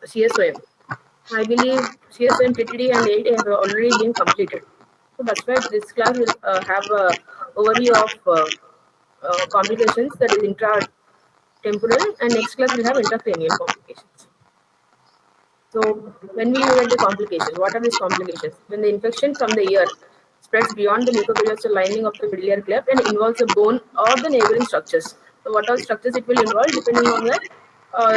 CSOM. I believe CSOM, TTD, and AD have already been completed. So that's why this class will have a overview of complications, that is intratemporal, and next class will have intracranial complications. So when we look at the complications, what are these complications? When the infection from the ear spreads beyond the mucoperiostal lining of the middle ear cleft and involves the bone or the neighboring structures. So what all structures it will involve, depending on the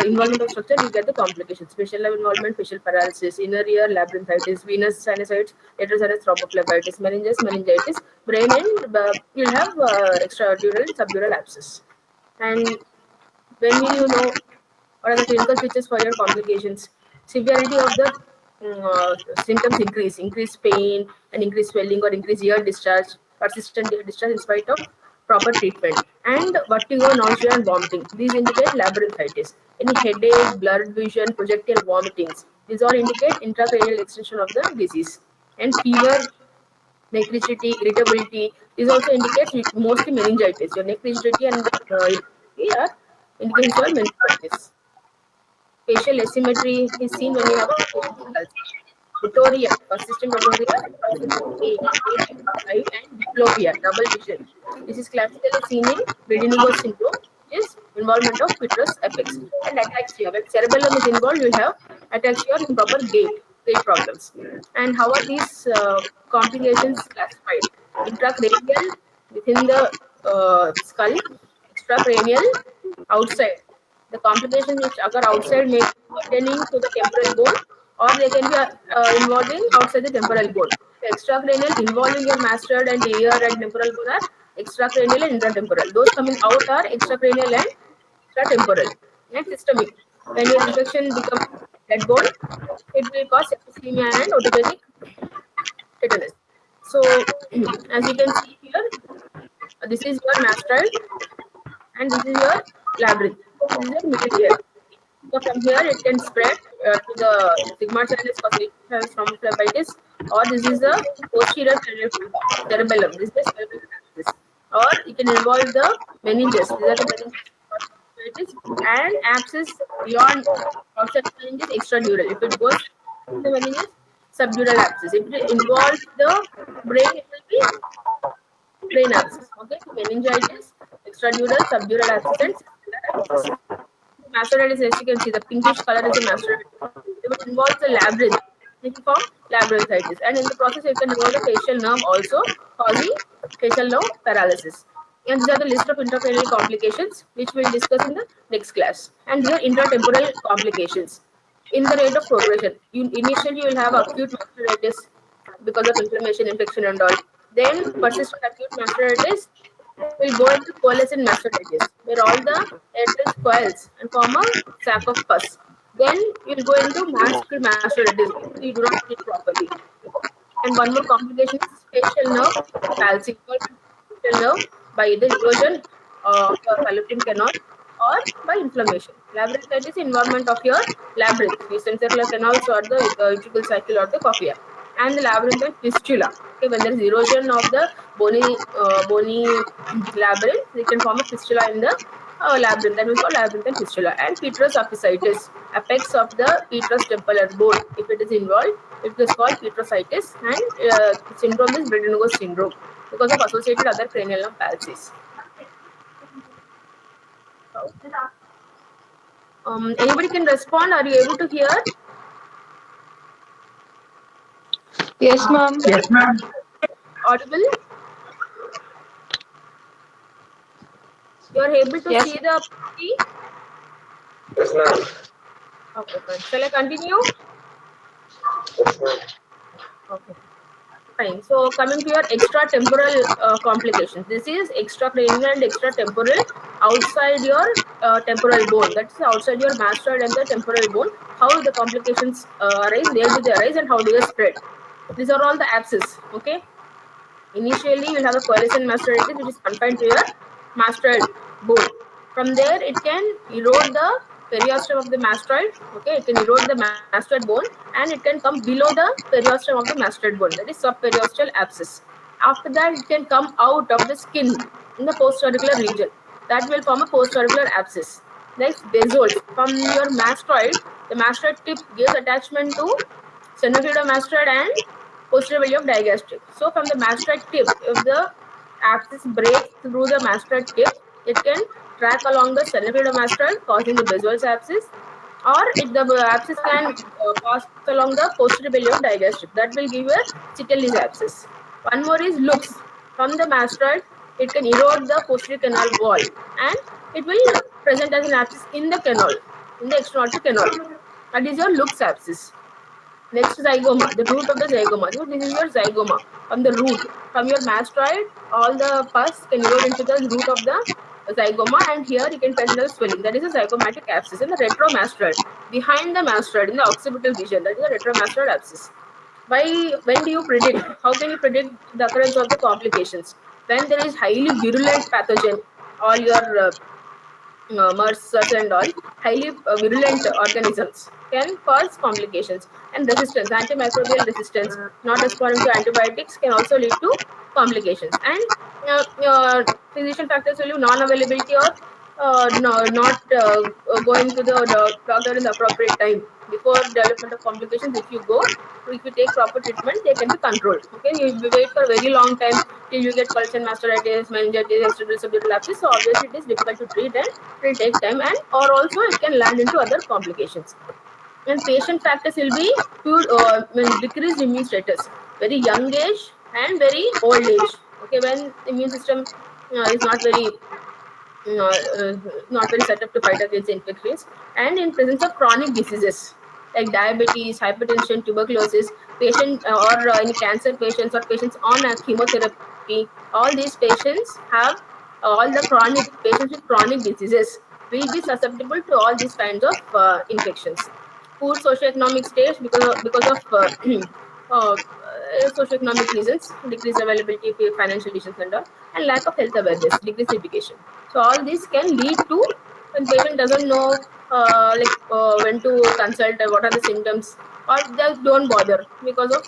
involvement of structure, we get the complications. Facial involvement, facial paralysis, inner ear labyrinthitis, venous sinusitis, lateral thrombophlebitis, meningitis, brain, and you'll have extradural and subdural abscess. And when will you know what are the clinical features for your complications? Severity of the symptoms increased pain and increased swelling or increased ear discharge, persistent ear discharge in spite of proper treatment, and vertigo, nausea, and vomiting. These indicate labyrinthitis. Any headache, blurred vision, projectile vomitings. These all indicate intracranial extension of the disease. And fever, neck rigidity, irritability. This also indicates mostly meningitis. Your neck rigidity and irritability are indications for meningitis. Facial asymmetry is seen when you have a facial pulse. Otorrhea, persistent otorrhea, eye, and diplopia, double vision. This is classically seen in Bredinigos syndrome, which is involvement of petrous apex. And ataxia, when cerebellum is involved, you have ataxia or improper gait problems. And how are these complications classified? Intracranial, within the skull; extracranial, outside. The complications which occur outside may be pertaining to the temporal bone, or they can be involving outside the temporal bone. The extracranial involving your mastoid and ear and temporal bone are extracranial and intratemporal. Those coming out are extracranial and extratemporal. And systemic. When your infection becomes dead bone, it will cause septicemia and otogenic tetanus. So, as you can see here, this is your mastoid and this is your labyrinth. This is your middle ear. So from here it can spread to the sigmoid sinus from phlebitis, or this is the posterior cerebellum. This is the cerebellum abscess, or it can involve the meninges. These are the meninges and abscess beyond outside the meninges extradural. If it goes to the meninges, subdural abscess. If it involves the brain, it will be brain abscess. Okay, so meningitis, extradural, subdural abscess, and cellular abscess. Mastoiditis, as you can see, the pinkish color is the mastoiditis. It involves the labyrinth. It can form labyrinthitis, and in the process, it can involve the facial nerve also, causing facial nerve paralysis. And these are the list of intracranial complications, which we'll discuss in the next class. And these are intratemporal complications. In the rate of progression, initially you will have acute mastoiditis because of inflammation, infection, and all. Then persistent acute mastoiditis will go into coalescent mastoiditis, where all the airways coils and form a sac of pus. Then you will go into masked mastoiditis, because you do not treat properly. And one more complication is facial nerve palsy, facial nerve by either erosion of the fallopian canal or by inflammation. Labyrinthitis, involvement of your labyrinth, the semicircular canals or the utricle cycle or the cochlea. And the labyrinthine fistula. Okay, when there is erosion of the bony labyrinth, they can form a fistula in the labyrinth. That is called labyrinthine fistula. And petrous apicitis, apex of the petrous temporal bone. If it is involved, it is called petrositis, and the syndrome is Bredinigos syndrome because of associated other cranial nerve palsies. Anybody can respond? Are you able to hear? Yes, ma'am. Yes, ma'am. Audible? You are able to Yes. see the PT? Yes, ma'am. Okay, fine. Shall I continue? Yes, ma'am. Okay, fine. So coming to your extratemporal complications. This is extracranial and extratemporal outside your temporal bone. That's outside your mastoid and the temporal bone. How the complications arise, where do they arise, and how do they spread? These are all the abscess. Okay. Initially, you will have a coalescent mastoiditis, which is confined to your mastoid bone. From there, it can erode the periosteum of the mastoid. Okay, it can erode the mastoid bone, and it can come below the periosteum of the mastoid bone. That is subperiosteal abscess. After that, it can come out of the skin in the postauricular region. That will form a postauricular abscess. Next, basals. From your mastoid, the mastoid tip gives attachment to sternocleidomastoid and posterior belly of digastric. So from the mastoid tip, if the abscess breaks through the mastoid tip, it can track along the sternocleidomastoid, causing the basal abscess, or the abscess can pass along the posterior belly of digastric. That will give you a Chitelli's abscess. One more is lux. From the mastoid, it can erode the posterior canal wall, and it will present as an abscess in the canal, in the extranodal canal. That is your lux abscess. Next, zygoma, the root of the zygoma. So this is your zygoma. From the root, from your mastoid, all the pus can erode into the root of the zygoma, and here you can find the swelling. That is a zygomatic abscess. In the retromastoid, behind the mastoid, in the occipital region, that is a retromastoid abscess. When do you predict? How can you predict the occurrence of the complications? When there is highly virulent pathogen, all your MRSAs and all, highly virulent organisms can cause complications. And resistance, antimicrobial resistance, not responding to antibiotics can also lead to complications. And physician factors will be non-availability or not going to the doctor in the appropriate time before development of complications. If you take proper treatment, they can be controlled. Okay, you wait for a very long time till you get pulse and mastitis, meningitis, extradural subdural abscess. So obviously it is difficult to treat and it will take time, and or also it can land into other complications. And patient factors will be decreased immune status, very young age and very old age. Okay, when immune system is not very set up to fight against infections, and in presence of chronic diseases like diabetes, hypertension, tuberculosis, patient or any cancer patients or patients on chemotherapy, all these patients have all the chronic patients with chronic diseases will be susceptible to all these kinds of infections. Poor socioeconomic stage because of socioeconomic reasons, decreased availability of financial issues and all, and lack of health awareness, decreased education. So all this can lead to when patient doesn't know when to consult or what are the symptoms, or just don't bother because of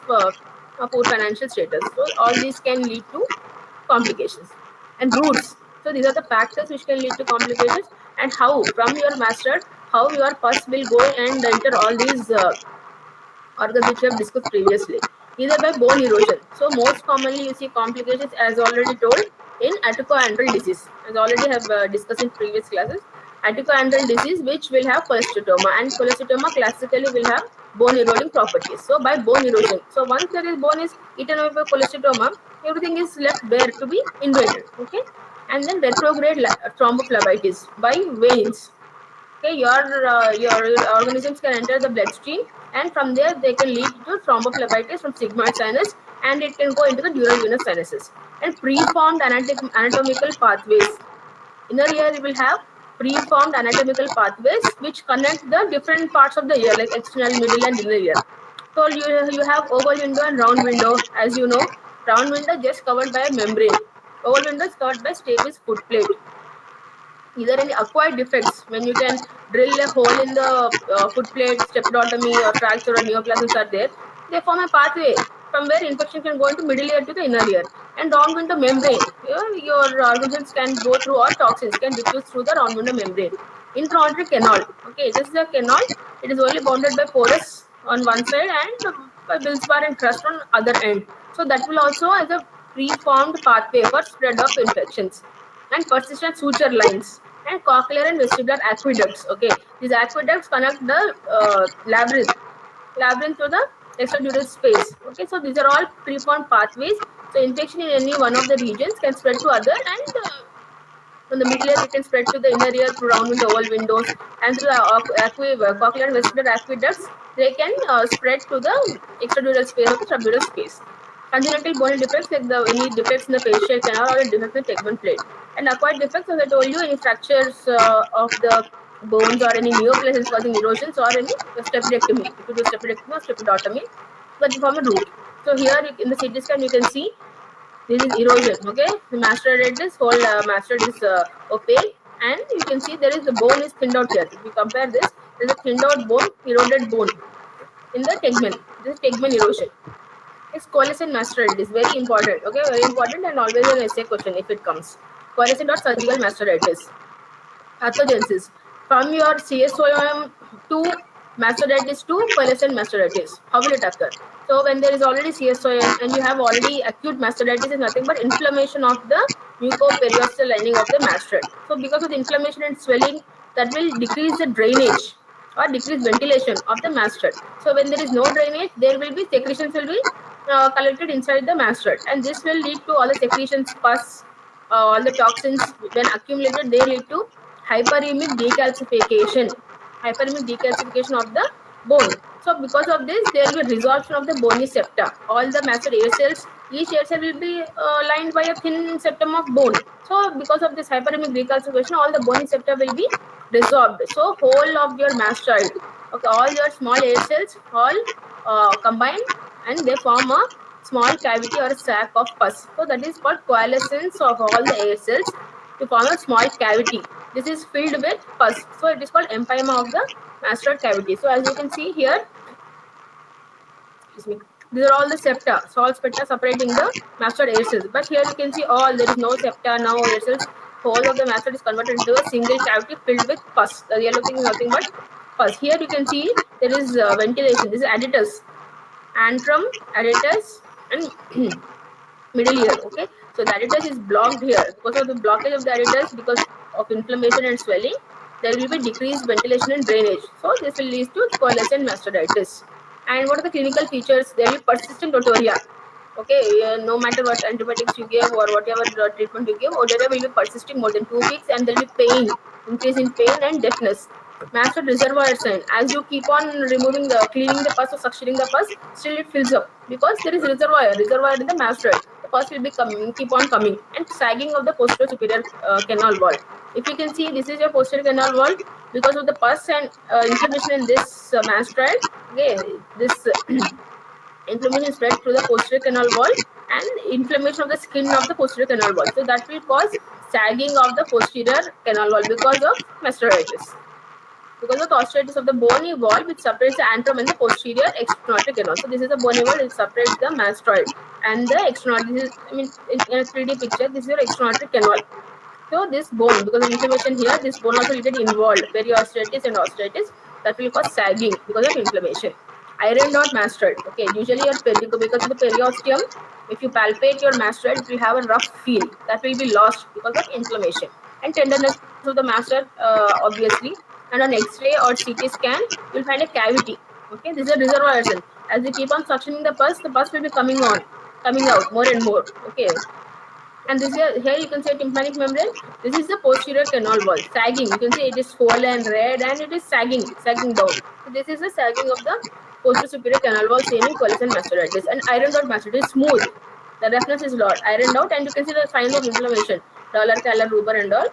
poor financial status. So all these can lead to complications. And roots. So these are the factors which can lead to complications, and how from your master, how your pus will go and enter all these organs which we have discussed previously, either by bone erosion. So most commonly you see complications, as already told, in atocoandral disease, as already have discussed in previous classes. Atocoandral disease which will have cholesteatoma, and cholesteatoma classically will have bone eroding properties. So by bone erosion, so once there is bone is eaten away by cholesteatoma, everything is left bare to be invaded. Okay, and then retrograde thrombophlebitis by veins. Okay, your organisms can enter the bloodstream, and from there they can lead to thrombophlebitis from sigmoid sinus, and it can go into the dural venous sinuses. And preformed anatomical pathways. Inner ear you will have preformed anatomical pathways which connect the different parts of the ear, like external, middle, and inner ear. So you have oval window and round window. As you know, round window just covered by a membrane. Oval window is covered by stapes foot plate. Either any acquired defects, when you can drill a hole in the foot plate, stepidotomy or fracture or neoplasms are there, they form a pathway from where infection can go into middle ear to the inner ear. And round window membrane, your organisms can go through, or toxins can diffuse through the round window membrane. Intra-auditory canal, okay, this is a canal. It is only bounded by porous on one side and by Bill's-Bar and crust on other end. So that will also as a preformed pathway for spread of infections. And persistent suture lines and cochlear and vestibular aqueducts. Okay, these aqueducts connect the labyrinth to the extradural space. Okay, so these are all preformed pathways. So infection in any one of the regions can spread to other, and from the middle ear it can spread to the inner ear through round window, oval windows, and through the cochlear and vestibular aqueducts they can spread to the extradural space or the subdural space. Congenital bony defects, like any defects in the facial canal or defects in the tegment plate. And acquired defects, as I told you, any fractures of the bones or any neoplasms causing erosions or any stapedectomy. If you do stapedectomy or stepidotomy, that will form a root. So here in the CT scan you can see this is erosion. Okay, the mastoid, this whole mastoid is opaque, and you can see there is the bone is thinned out here. If you compare this, there is a thinned out bone, eroded bone in the tegmen. This is tegmen erosion. It's coalescent mastoid. It is very important. Okay, very important, and always an essay question if it comes. Coalescent or surgical mastoiditis. Pathogenesis. from your CSOM to mastocytitis to coalescent mastocytitis. How will it occur? So when there is already CSOM and you have already acute mastocytitis, is nothing but inflammation of the mucoperiosteal lining of the mastoid. So because of the inflammation and swelling, that will decrease the drainage or decrease ventilation of the mastoid. So when there is no drainage, there will be secretions will be collected inside the mastoid, and this will lead to all the secretions, pus, all the toxins when accumulated. They lead to hyperemic decalcification, hyperemic decalcification of the bone. So because of this, there will be resorption of the bony septa. All the mastoid air cells, each air cell will be lined by a thin septum of bone. So because of this hyperemic decalcification, all the bony septa will be resorbed. So whole of your mastoid, okay, all your small air cells all combine and they form a small cavity or a sac of pus. So that is called coalescence of all the air cells to form a small cavity. This is filled with pus. So it is called empyema of the mastoid cavity. So as you can see here, excuse me, these are all the septa. So all septa separating the mastoid air cells. But here you can see all, there is no septa, no air cells. Whole of the mastoid is converted into a single cavity filled with pus. The yellow thing is nothing but pus. Here you can see there is ventilation. This is adductus, antrum, adductus, and middle ear. Okay, so the adductus is blocked here. Because of the blockage of the adductus, because of inflammation and swelling, there will be decreased ventilation and drainage. So this will lead to coalescent mastocytitis. And what are the clinical features? There will be persistent otorrhea. Okay, no matter what antibiotics you give or whatever treatment you give, otorrhea will be persisting more than 2 weeks, and there will be pain, increase in pain and deafness. Mastoid reservoir sign. As you keep on removing the, cleaning the pus or suctioning the pus, still it fills up because there is reservoir in the mastoid. The pus will be coming, keep on coming, and sagging of the posterior superior canal wall. If you can see, this is your posterior canal wall because of the pus and inflammation in this mastoid. Okay, this inflammation is spread through the posterior canal wall and inflammation of the skin of the posterior canal wall. So that will cause sagging of the posterior canal wall because of mastoiditis. Because of the osteoitis of the bony wall which separates the antrum and the posterior external canal. So this is the bony wall which separates the mastoid and the external. This is, I mean, in a 3D picture, this is your external canal. So this bone, because of inflammation here, this bone also will get involved. Periosteotis and osteoitis, that will cause sagging because of inflammation. Iron dot mastoid. Okay, usually your because of the periosteum, if you palpate your mastoid, it will have a rough feel. That will be lost because of inflammation. And tenderness of the mastoid, obviously. And on X-ray or CT scan, you'll find a cavity. Okay, this is a reservoir cell. As you keep on suctioning the pus will be coming out more and more. Okay, and this here you can see a tympanic membrane. This is the posterior canal wall sagging. You can see it is swollen red and it is sagging down. So this is the sagging of the posterior superior canal wall seen in coalescent mastoiditis. And ironed out mastoiditis is smooth. The roughness is lot ironed out, and you can see the signs of inflammation, dollar, color, rubor, and all.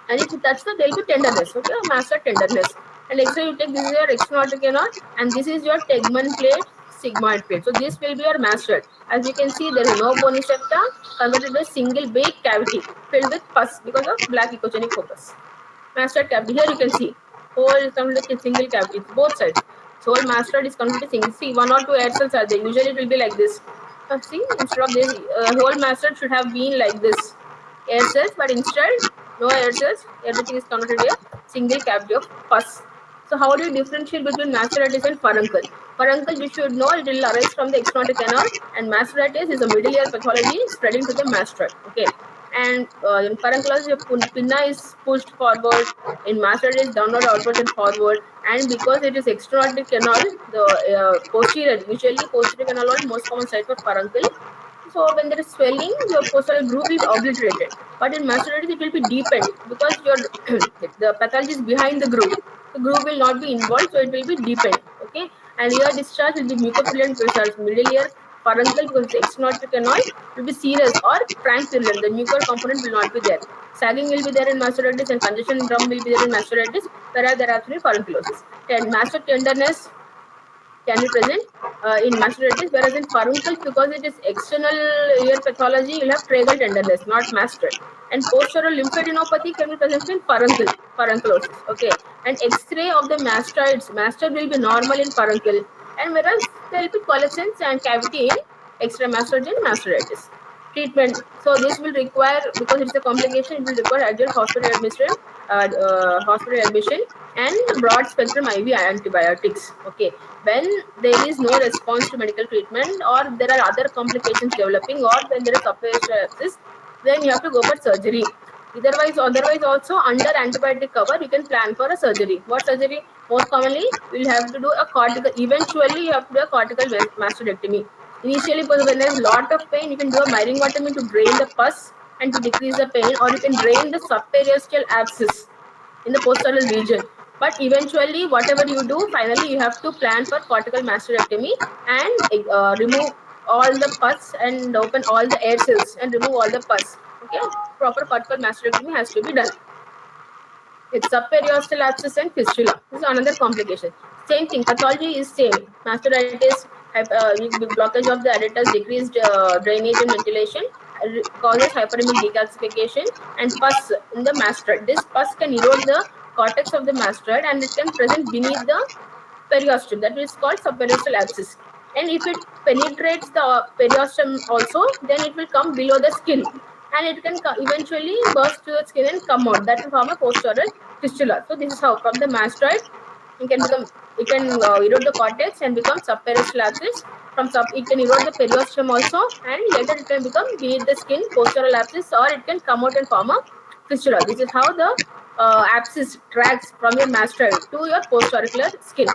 And if you touch the, there will be tenderness. Okay, master tenderness. And X-ray you take, this is your external canal, and this is your tegmen plate, sigmoid plate. So this will be your mastoid. As you can see, there is no bony septa, converted to a single big cavity filled with pus because of black echogenic focus. Mastoid cavity. Here you can see whole is converted to single cavity, both sides. So whole mastoid is converted to single. See, one or two air cells are there. Usually it will be like this. See, instead of this, whole mastoid should have been like this, air cells, but instead no air cells. Everything is converted to a single cavity of pus. So how do you differentiate between mastoiditis and furuncle? Furuncle, you should know, it will arise from the external canal, and mastoiditis is a middle ear pathology spreading to the mastoid. Okay, and in furunculosis, your pinna is pushed forward. In mastoiditis, downward, outward, and forward. And because it is external canal, the posterior, usually posterior canal wall, most common site for furuncle. So when there is swelling, your posterior groove will be obliterated. But in mastoiditis, it will be deepened because your the pathology is behind the groove. The groove will not be involved, so it will be deepened. Okay, and ear discharge will be mucopurulent discharge. Middle ear furuncle, because it's external canal, will be serous or frank purulent. The nuchal component will not be there. Sagging will be there in mastoiditis, and congestion drum will be there in mastoiditis, whereas there are actually furunculosis. Mastoid tenderness can be present in mastoiditis, whereas in furuncle, because it is external ear pathology, you'll have tragal tenderness, not mastoid. And postural lymphadenopathy can be present in furunculosis. Okay, and X-ray of the mastoid will be normal in furuncle, and whereas there will be coalescence and cavity in extramastoid mastoiditis. Treatment. So this will require, because it's a complication, it will require adult hospital admission hospital admission, and broad spectrum IV antibiotics. Okay, when there is no response to medical treatment, or there are other complications developing, or when there is sepsis, then you have to go for surgery. Otherwise also under antibiotic cover, you can plan for a surgery. What surgery? Most commonly, you will have to do a cortical. Eventually, you have to do a cortical mastectomy. Initially, because when there is lot of pain, you can do a myringotomy to drain the pus and to decrease the pain, or you can drain the subperiosteal abscess in the postoral region. But eventually, whatever you do, finally you have to plan for cortical mastectomy and remove all the pus and open all the air cells and remove all the pus. Okay, proper cortical mastectomy has to be done. It's subperiosteal abscess and fistula. This is another complication. Same thing. Pathology is same. Mastocytitis, blockage of the adytus, decreased drainage and ventilation causes hyperemic decalcification and pus in the mastoid. This pus can erode the cortex of the mastoid and it can present beneath the periosteum. That is called subperiosteal abscess. And if it penetrates the periosteum also, then it will come below the skin and it can eventually burst to the skin and come out. That will form a postoral fistula. So this is how from the mastoid it can erode the cortex and become subperiosteal abscess. From it can erode the periosteum also, and later it can become beneath the skin postoral abscess, or it can come out and form a fistula. This is how the abscess tracks from your mastoid to your postauricular skin.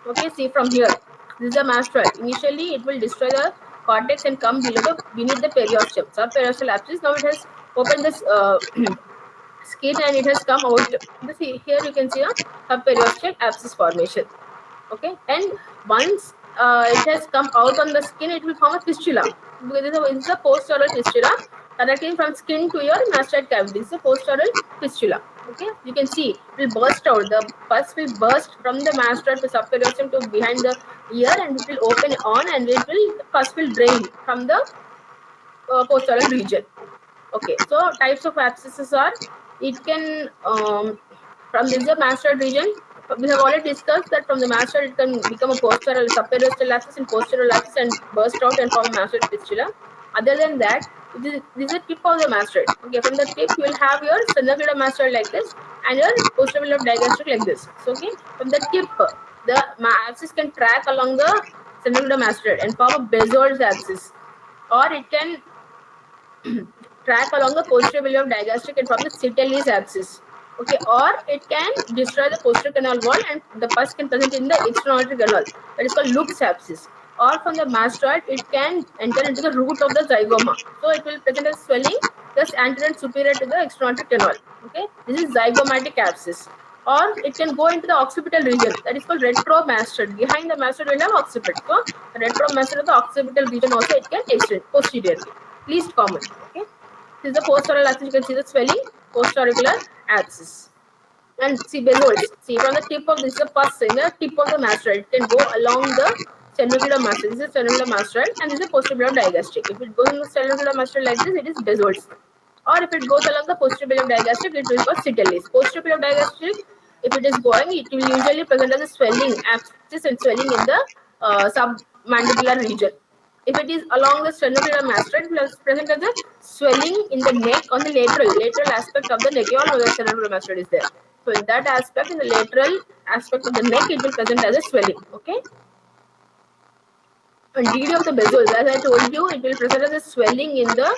Okay, see from here. This is the mastoid. Initially, it will destroy the cortex and come beneath the periosteum. Subperiosteal abscess. Now it has opened this skin and it has come out. See, here you can see a subperiosteal abscess formation. Okay, and once it has come out on the skin, it will form a fistula. This is a postoral fistula connecting from skin to your mastoid cavity. This is a postoral fistula. Okay, you can see it will burst out. The pus will burst from the mastoid to subperiosteum to behind the ear, and it will open on, and the pus will drain from the postoral region. Okay, so types of abscesses are, it can from this the mastoid region. We have already discussed that from the mastoid it can become a postoral subperiosteal abscess and posterior abscess and burst out and form a mastoid fistula. Other than that, this is the tip of the mastoid. Okay, from the tip you will have your sternocleidomastoid like this and your posterior of digastric like this. So okay, from the tip the abscess can track along the sternocleidomastoid and form a Bezold's abscess, or it can track along the posterior belly of digastric and form the Citelli's abscess. Okay, or it can destroy the posterior canal wall and the pus can present in the external canal. That is called Luke's abscess. Or from the mastoid, it can enter into the root of the zygoma. So it will present as swelling, thus anterior and superior to the external canal. Okay, this is zygomatic abscess. Or it can go into the occipital region. That is called retromastoid. Behind the mastoid, we will have occiput. So the retromastoid of the occipital region also it can extend posteriorly. Least common. Okay. This is the postoral abscess. You can see the swelling, postauricular abscess. And see Bezold's. See from the tip of this is a pus in the tip of the mastoid. It can go along the sternocleidomastoid. This is sternocleidomastoid and this is posterior digastric. If it goes in the sternocleidomastoid like this, it is Bezold's. Or if it goes along the posterior digastric, it will be called Citelli's. Posterior digastric, if it is going, it will usually present as a swelling, abscess and swelling in the submandibular region. If it is along the sternocleidomastoid, it will present as a swelling in the neck on the lateral aspect of the neck. You all know the sternocleidomastoid is there. So in that aspect, in the lateral aspect of the neck, it will present as a swelling. Okay. And DD of the Bezold, as I told you, it will present as a swelling in the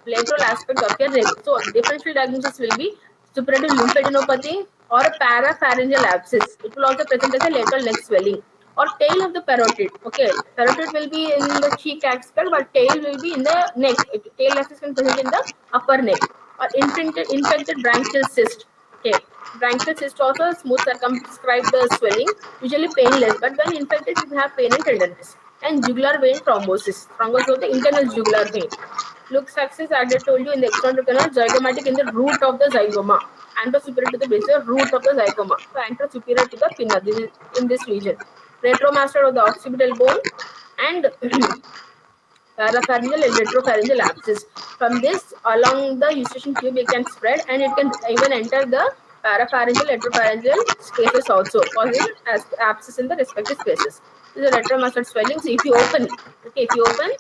lateral aspect of your neck. So differential diagnosis will be suppurative lymphadenopathy or a parapharyngeal abscess. It will also present as a lateral neck swelling or tail of the parotid. Okay, parotid will be in the cheek aspect, but tail will be in the neck. Tail axis can present in the upper neck or infected branchial cyst. Okay, branchial cyst also smooth circumscribe the swelling, usually painless, but when infected, it will have pain and tenderness. And jugular vein thrombosis. Thrombosis of the internal jugular vein. Luke's axis, as I told you, in the external canal, zygomatic in the root of the zygoma. Anterosuperior to the base, root of the zygoma. So anterosuperior to the pinna. This is in this region. Retromastoid of the occipital bone and parapharyngeal and retropharyngeal abscess. From this, along the eustachian tube, it can spread and it can even enter the parapharyngeal, retropharyngeal spaces also, causing abscess in the respective spaces. This is a retromastoid swelling. So if you open, okay, if you open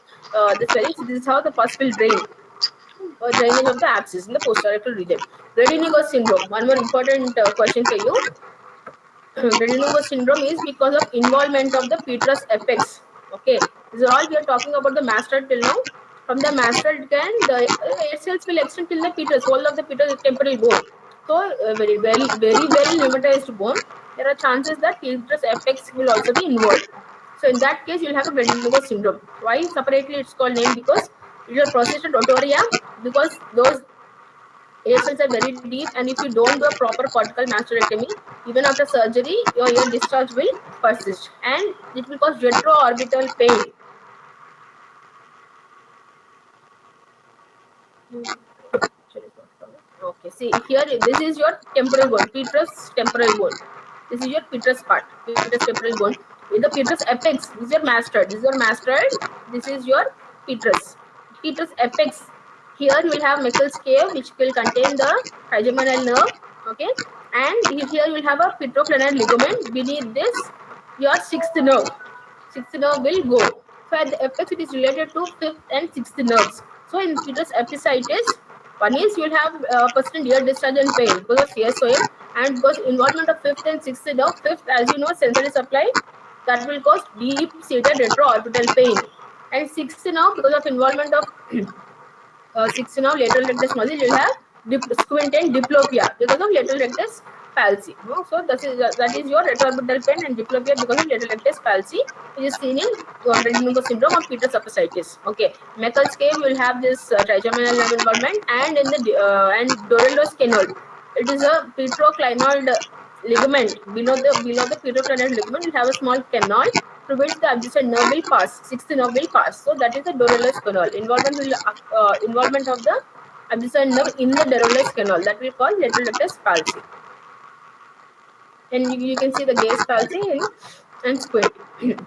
the swelling, so this is how the pus will drain. drainage of the abscess in the posterior region. Grady-Negos syndrome. One more important question for you. Grady-Negos syndrome is because of involvement of the petrous apex. Okay, this is all we are talking about the mastoid till now. From the mastoid can the air cells will extend till the petrous, whole of the petrous temporal bone. So very well pneumatized bone. There are chances that petrous apex will also be involved. So in that case, you'll have a Grady-Negos syndrome. Why separately it's called name? Because it is a persistent otorrhea, because those air cells are very deep, and if you don't do a proper cortical mastoidectomy, even after surgery, your ear discharge will persist and it will cause retroorbital pain. Okay, see here, this is your temporal bone, petrous temporal bone. This is your petrous part, petrous temporal bone. With the petrous apex, this is your mastoid. This is your mastoid. This is your petrous. Petrous apex. Here you will have Meckel's cave, which will contain the trigeminal nerve. Okay, and here you will have a petroclinic ligament. Beneath this, your sixth nerve. Sixth nerve will go. So at the apex, it is related to fifth and sixth nerves. So in petrous apicitis, one is you will have persistent ear discharge and pain because of CSOM and because involvement of fifth and sixth nerve. Fifth, as you know, sensory supply, that will cause deep-seated retroorbital pain. And sixth nerve, because of involvement of sixth nerve lateral rectus muscle, you will have squint and diplopia because of lateral rectus palsy. No? So that is your retroorbital pain and diplopia because of lateral rectus palsy, which is seen in Grady-Negos syndrome or Peter's apicitis. Okay, Meckel's cave will have this trigeminal nerve involvement, and in the and Dorello's canal, it is a petroclinoid ligament below the petroclinoid ligament. Will have a small canal through which the adjacent nerve will pass. Sixth nerve will pass. So that is the Dorello's canal. Involvement of the adjacent nerve in the Dorello's canal, that will cause lateral rectus palsy. And you can see the gaze palsy and squint.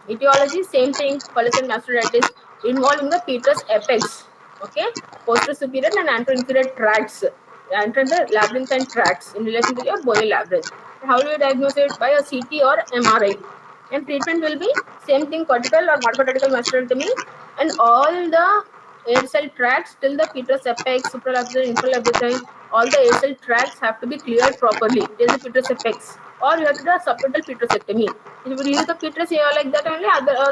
Etiology, same thing, collagen mastoiditis involving the petrous apex. Okay, posterior superior and anterior tracts. Enter the labyrinthine tracts in relation to your bony labyrinth. How do you diagnose it? By a CT or MRI. And treatment will be same thing, cortical or modified mastoidectomy, and all the air cell tracts till the petrous apex, supralabyrinthine, infralabyrinthine, all the air cell tracts have to be cleared properly till the petrous apex, or you have to do a subtotal petrosectomy. If you leave the petrous here like that only,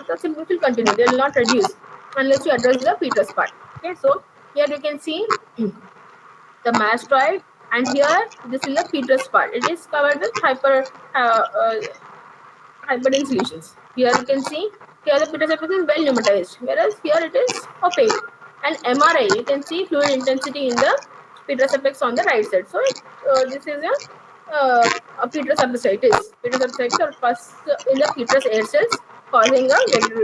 the symptoms will continue. They will not reduce unless you address the petrous part. Okay, so here you can see the mastoid, and here this is the petrous part. It is covered with hyperdense lesions. Here you can see, here the petrous apex is well pneumatized, whereas here it is opaque. And MRI, you can see fluid intensity in the petrous apex on the right side. So this is a petrous appendicitis. Petrous appendicitis or pus in the petrous air cells causing a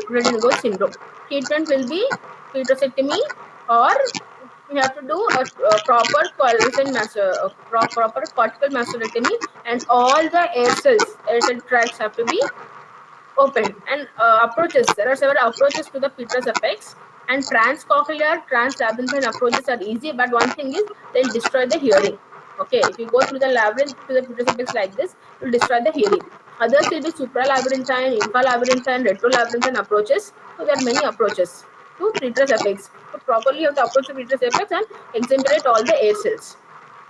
Grady-Negos syndrome. Treatment will be petrosectomy, or you have to do a proper collagen proper cortical mastoidectomy, and all the air cell tracts have to be open. And approaches, there are several approaches to the petrous apex, and transcochlear, translabyrinthine approaches are easy, but one thing is they'll destroy the hearing. Okay, if you go through the labyrinth to the petrous apex like this, it will destroy the hearing. Others will be supralabyrinthine, infralabyrinthine, retrolabyrinthine approaches. So there are many approaches to petrous apex. So properly you have to approach the petrous apex and exemplate all the air cells.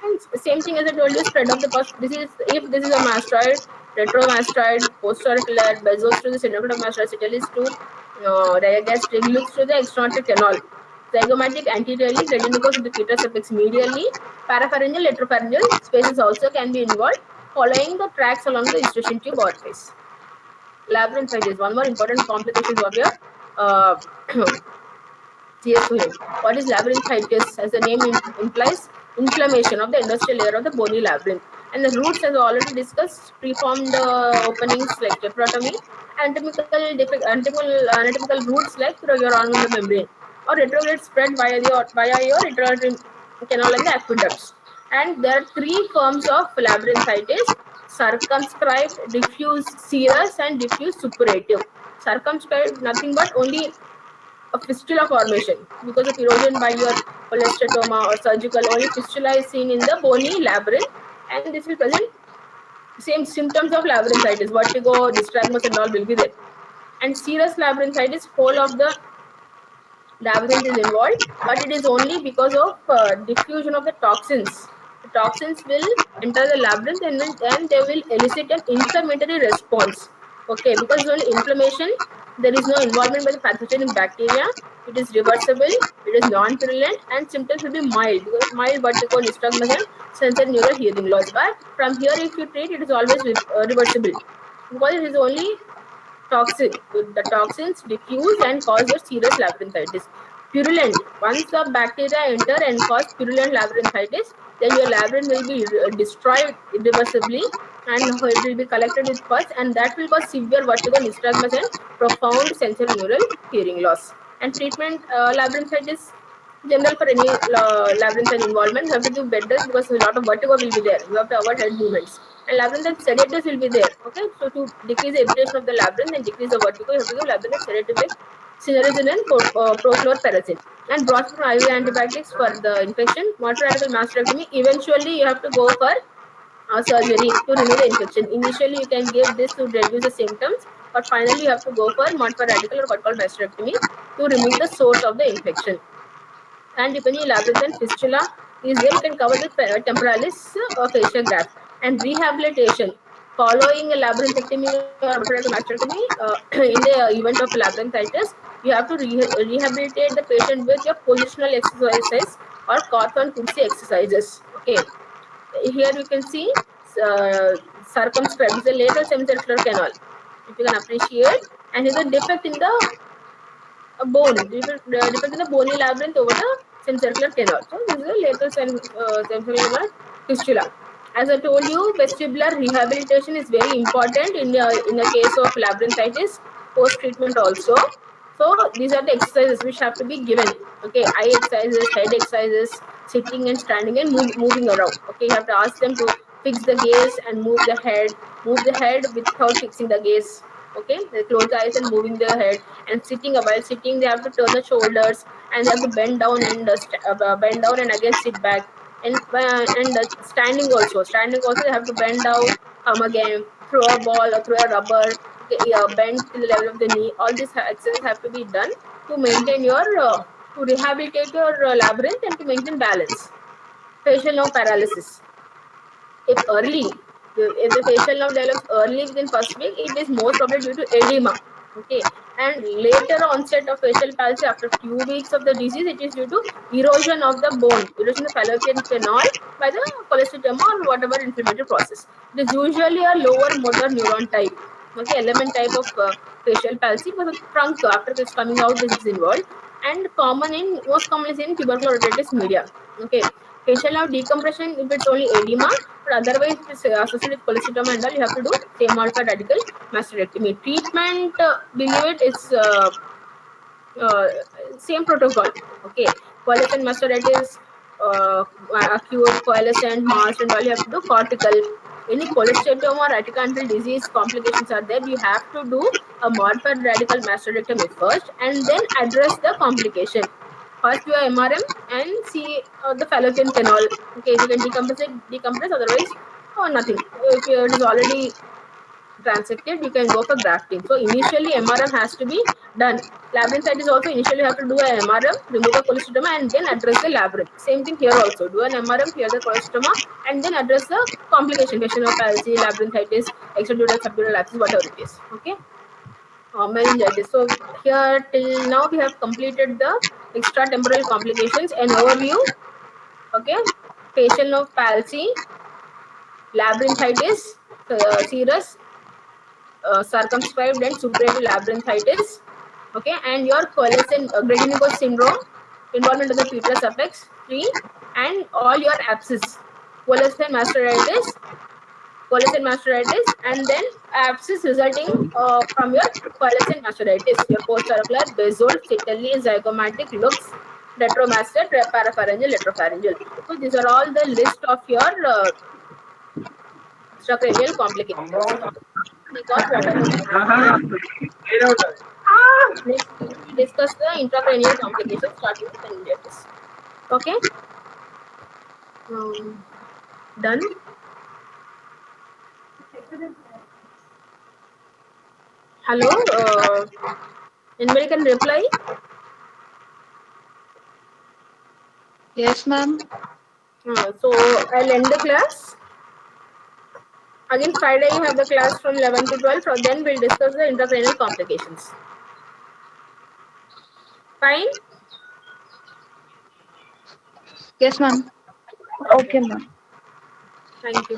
And same thing as I told you, spread of the pus. This is, if this is a mastoid, retromastoid, postauricular, bezos to the synovial of mastoid, sitalis to diagastric, looks to the external canal. Zygomatic anteriorly, Grady-Negos into petrous apex medially, parapharyngeal, retropharyngeal spaces also can be involved, following the tracks along the eustachian tube orifice. Labyrinthitis, one more important complications of your uh, CSOM. What is labyrinthitis? As the name implies, inflammation of the interstitial layer of the bony labyrinth. And the roots, as already discussed, preformed openings like steperotomy, anatomical roots like through your ornamental membrane, or retrograde spread via your retrograde canal and the aqueducts. And there are three forms of labyrinthitis: circumscribed, diffuse serous, and diffuse suppurative. Circumscribed, nothing but only a fistula formation because of erosion by your cholesteatoma or surgical. Only fistula is seen in the bony labyrinth, and this will present same symptoms of labyrinthitis: vertigo, nystagmus, and all will be there. And serous labyrinthitis, whole of the labyrinth is involved, but it is only because of diffusion of the toxins. The toxins will enter the labyrinth and they will elicit an inflammatory response. Okay, because only inflammation, there is no involvement by the pathogenic bacteria. It is reversible, it is non-purulent, and symptoms will be mild because mild vertigo, nystagmus, and sensory neural hearing loss. But from here, if you treat, it is always reversible because it is only toxin. The toxins diffuse and cause your serious labyrinthitis. Purulent. Once the bacteria enter and cause purulent labyrinthitis, then your labyrinth will be destroyed irreversibly and it will be collected with pus and that will cause severe vertigo, nystagmus and profound sensory neural hearing loss. And treatment labyrinthitis general for any labyrinthine involvement, you have to give bed rest because a lot of vertigo will be there. You have to avoid head movements. And labyrinthine sedatives will be there. Okay, so to decrease the irritation of the labyrinth and decrease the vertigo, you have to give labyrinthine sedative like cinnarizine and prochlorperazine. And broad spectrum IV antibiotics for the infection. Multiradical mastectomy. Eventually, you have to go for surgery to remove the infection. Initially, you can give this to reduce the symptoms, but finally, you have to go for multiradical or what called mastectomy to remove the source of the infection. And if any labyrinthine fistula is there, you can cover with temporalis fascia graft. And rehabilitation following a labyrinthectomy or multiradical mastectomy in the event of labyrinthitis, you have to rehabilitate the patient with your positional exercises or Karpman Kursi exercises. Okay, here you can see uh, circumscribed. It's a lateral semicircular canal. If you can appreciate, and here's a defect in the a bone, defect in the bony labyrinth over the semicircular canal. So this is a lateral semicircular canal fistula. As I told you, vestibular rehabilitation is very important in a case of labyrinthitis post treatment also. So these are the exercises which have to be given. Okay, eye exercises, head exercises, sitting and standing and moving around. Okay, you have to ask them to fix the gaze and move the head without fixing the gaze. Okay, they close the eyes and moving their head and sitting. While sitting they have to turn the shoulders and they have to bend down and bend down and again sit back and standing also they have to bend down, come again, throw a ball or throw a rubber. Okay, yeah, bend till the level of the knee. All these exercises have to be done to maintain your to rehabilitate your labyrinth and to maintain balance. Facial nerve paralysis, if early, if the facial nerve develops early within first week, it is most probably due to edema. Okay, and later onset of facial palsy after few weeks of the disease, it is due to erosion of the bone, erosion of the fallopian canal by the cholecystioma or whatever inflammatory process. It is usually a lower motor neuron type. Okay, element type of facial palsy, but the trunk after it's coming out, this is involved and common in most commonly seen in tubercular otitis media. Okay, facial nerve decompression if it's only edema, but otherwise if it's associated with cholecystioma and all, you have to do same modified radical mastectomy. Treatment, believe it, is uh, same protocol. Okay, coalescent mastocytitis, acute coalescent mass and all, you have to do cortical. Any cholesteatoma or aticanthal disease complications are there, you have to do a modified radical mastectomy first and then address the complication. First do a MRM and see the fallopian canal. Okay, if you can decompress it, decompress, otherwise nothing. If it is already transected, you can go for grafting. So initially MRM has to be done. Labyrinthitis also initially you have to do an MRM, remove the cholecystioma and then address the labyrinth. Same thing here also. Do an MRM, clear the cholecystioma and then address the complication, facial palsy, labyrinthitis, extradural, subdural abscess, whatever it is. Okay. Meningitis. So here till now we have completed the extratemporal complications and overview. Okay. Facial nerve palsy, labyrinthitis, serous, circumscribed and suppurative labyrinthitis. Okay, and your coalescent Gradinigo syndrome, involvement of the petrous apex 3, and all your abscess, coalescent mastocytitis, and then abscess resulting from your coalescent mastocytitis, your postauricular, basal, Citelli, zygomatic, lux, retromastoid, parapharyngeal, retropharyngeal. So these are all the list of your extracranial complications. We got whatever we have. Next, we discuss the intracranial complications starting with meningitis. Okay, um, done. Hello, anybody can reply? Yes, ma'am. So I'll end the class. Again, Friday you have the class from 11 to 12. From then we'll discuss the intracranial complications. Fine? Yes, ma'am. Okay. Okay, ma'am. Thank you.